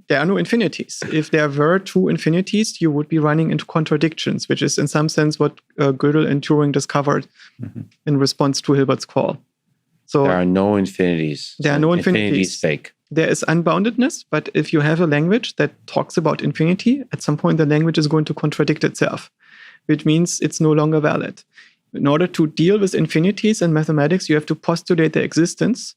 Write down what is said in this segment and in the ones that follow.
there are no infinities. If there were two infinities, you would be running into contradictions, which is in some sense what Gödel and Turing discovered in response to Hilbert's call. So there are no infinities. There are no infinities. Infinity is fake. There is unboundedness, but if you have a language that talks about infinity, at some point the language is going to contradict itself, which means it's no longer valid. In order to deal with infinities in mathematics, you have to postulate their existence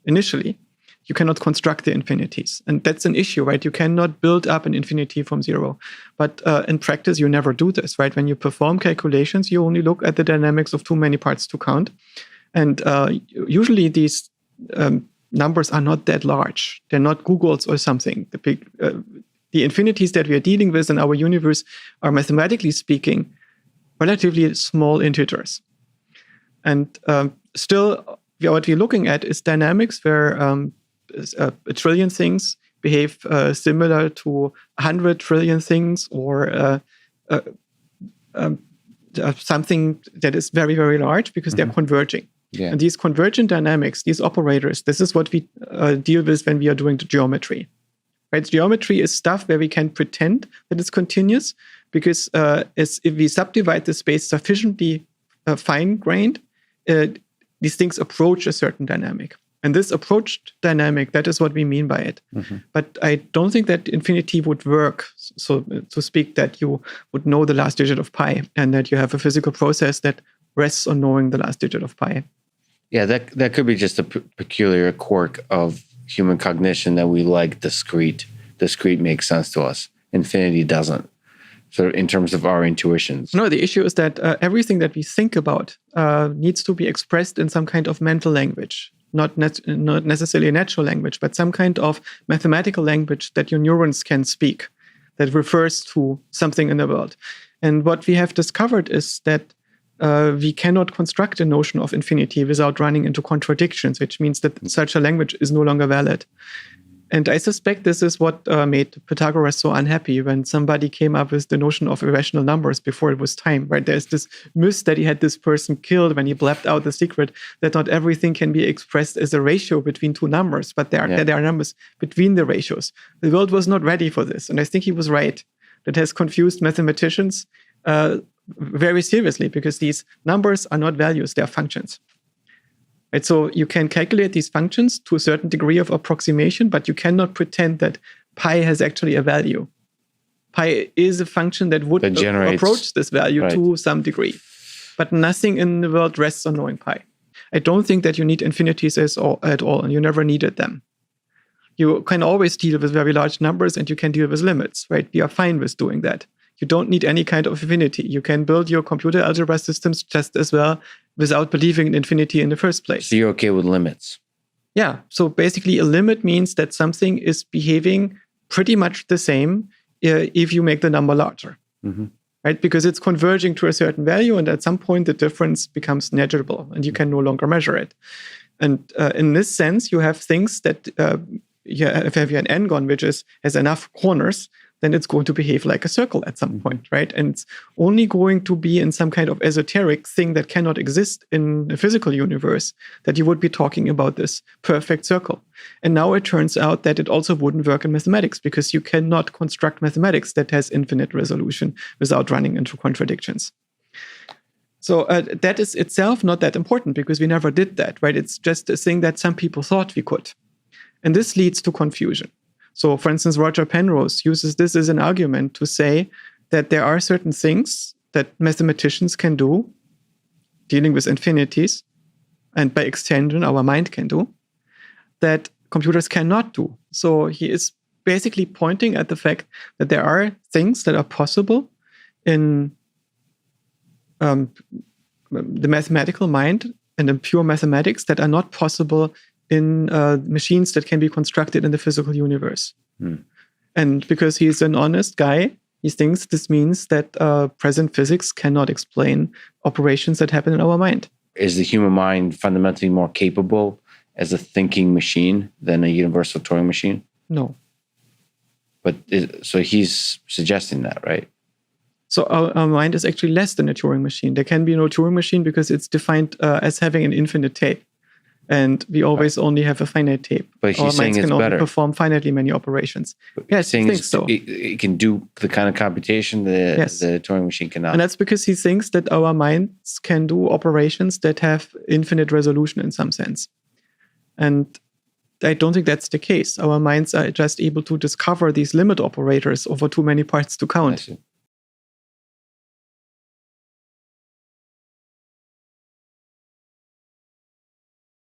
initially. You cannot construct the infinities. And that's an issue, right? You cannot build up an infinity from zero. But in practice, you never do this, right? When you perform calculations, you only look at the dynamics of too many parts to count. And usually these numbers are not that large. They're not Googles or something. The infinities that we are dealing with in our universe are, mathematically speaking, relatively small integers. And still, what we're looking at is dynamics where a trillion things behave similar to 100 trillion things, or something that is very, very large because they're converging. Yeah. And these convergent dynamics, these operators, this is what we deal with when we are doing the geometry. Right? Geometry is stuff where we can pretend that it's continuous, because if we subdivide the space sufficiently fine-grained, these things approach a certain dynamic. And this approached dynamic, that is what we mean by it. But I don't think that infinity would work, so to speak, that you would know the last digit of pi and that you have a physical process that rests on knowing the last digit of pi. Yeah, that could be just a peculiar quirk of human cognition that we like discrete. Discrete makes sense to us. Infinity doesn't. So in terms of our intuitions. No, the issue is that everything that we think about needs to be expressed in some kind of mental language. Not necessarily a natural language, but some kind of mathematical language that your neurons can speak, that refers to something in the world. And what we have discovered is that we cannot construct a notion of infinity without running into contradictions, which means that such a language is no longer valid. And I suspect this is what made Pythagoras so unhappy when somebody came up with the notion of irrational numbers before it was time, right? There's this myth that he had this person killed when he blabbed out the secret that not everything can be expressed as a ratio between two numbers, but there are numbers between the ratios. The world was not ready for this. And I think he was right. That has confused mathematicians very seriously, because these numbers are not values, they are functions. Right? So you can calculate these functions to a certain degree of approximation, but you cannot pretend that pi has actually a value. Pi is a function that would approach this value to some degree. But nothing in the world rests on knowing pi. I don't think that you need infinities at all, and you never needed them. You can always deal with very large numbers, and you can deal with limits, right? We are fine with doing that. You don't need any kind of infinity. You can build your computer algebra systems just as well without believing in infinity in the first place. So you're okay with limits? Yeah. So basically, a limit means that something is behaving pretty much the same if you make the number larger, right? Because it's converging to a certain value, and at some point, the difference becomes negligible, and you can no longer measure it. And in this sense, you have things that if you have an n-gon which has enough corners, then it's going to behave like a circle at some point, right? And it's only going to be in some kind of esoteric thing that cannot exist in a physical universe that you would be talking about this perfect circle. And now it turns out that it also wouldn't work in mathematics, because you cannot construct mathematics that has infinite resolution without running into contradictions. So that is itself not that important, because we never did that, right? It's just a thing that some people thought we could. And this leads to confusion. So, for instance, Roger Penrose uses this as an argument to say that there are certain things that mathematicians can do, dealing with infinities, and by extension, our mind can do, that computers cannot do. So he is basically pointing at the fact that there are things that are possible in the mathematical mind and in pure mathematics that are not possible in machines that can be constructed in the physical universe. And because he's an honest guy, he thinks this means that present physics cannot explain operations that happen in our mind. Is the human mind fundamentally more capable as a thinking machine than a universal Turing machine? No. But so he's suggesting that, right? So our mind is actually less than a Turing machine. There can be no Turing machine because it's defined as having an infinite tape. And we always only have a finite tape. But Our he's saying minds it's can only better. perform finitely many operations. Yes, he thinks so. It can do the kind of computation that the Turing machine cannot. And that's because he thinks that our minds can do operations that have infinite resolution in some sense. And I don't think that's the case. Our minds are just able to discover these limit operators over too many parts to count.